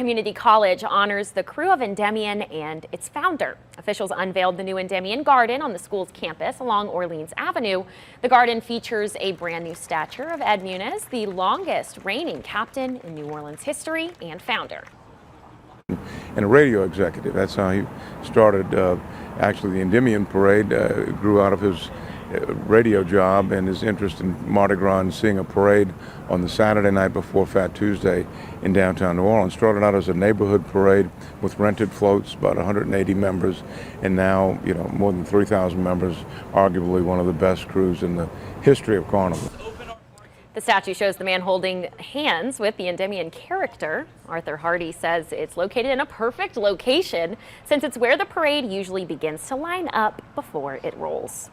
Community College honors the Krewe of Endymion and its founder. Officials unveiled the new Endymion Garden on the school's campus along Orleans Avenue. The garden features a brand new statue of Ed Muniz, the longest reigning captain in New Orleans history and founder. And a radio executive. That's how he started. Actually, the Endymion Parade grew out of his radio job and his interest in Mardi Gras and seeing a parade on the Saturday night before Fat Tuesday in downtown New Orleans. Started out as a neighborhood parade with rented floats, about 180 members, and now, more than 3,000 members, arguably one of the best crews in the history of Carnival. The statue shows the man holding hands with the Endymion character. Arthur Hardy says it's located in a perfect location since it's where the parade usually begins to line up before it rolls.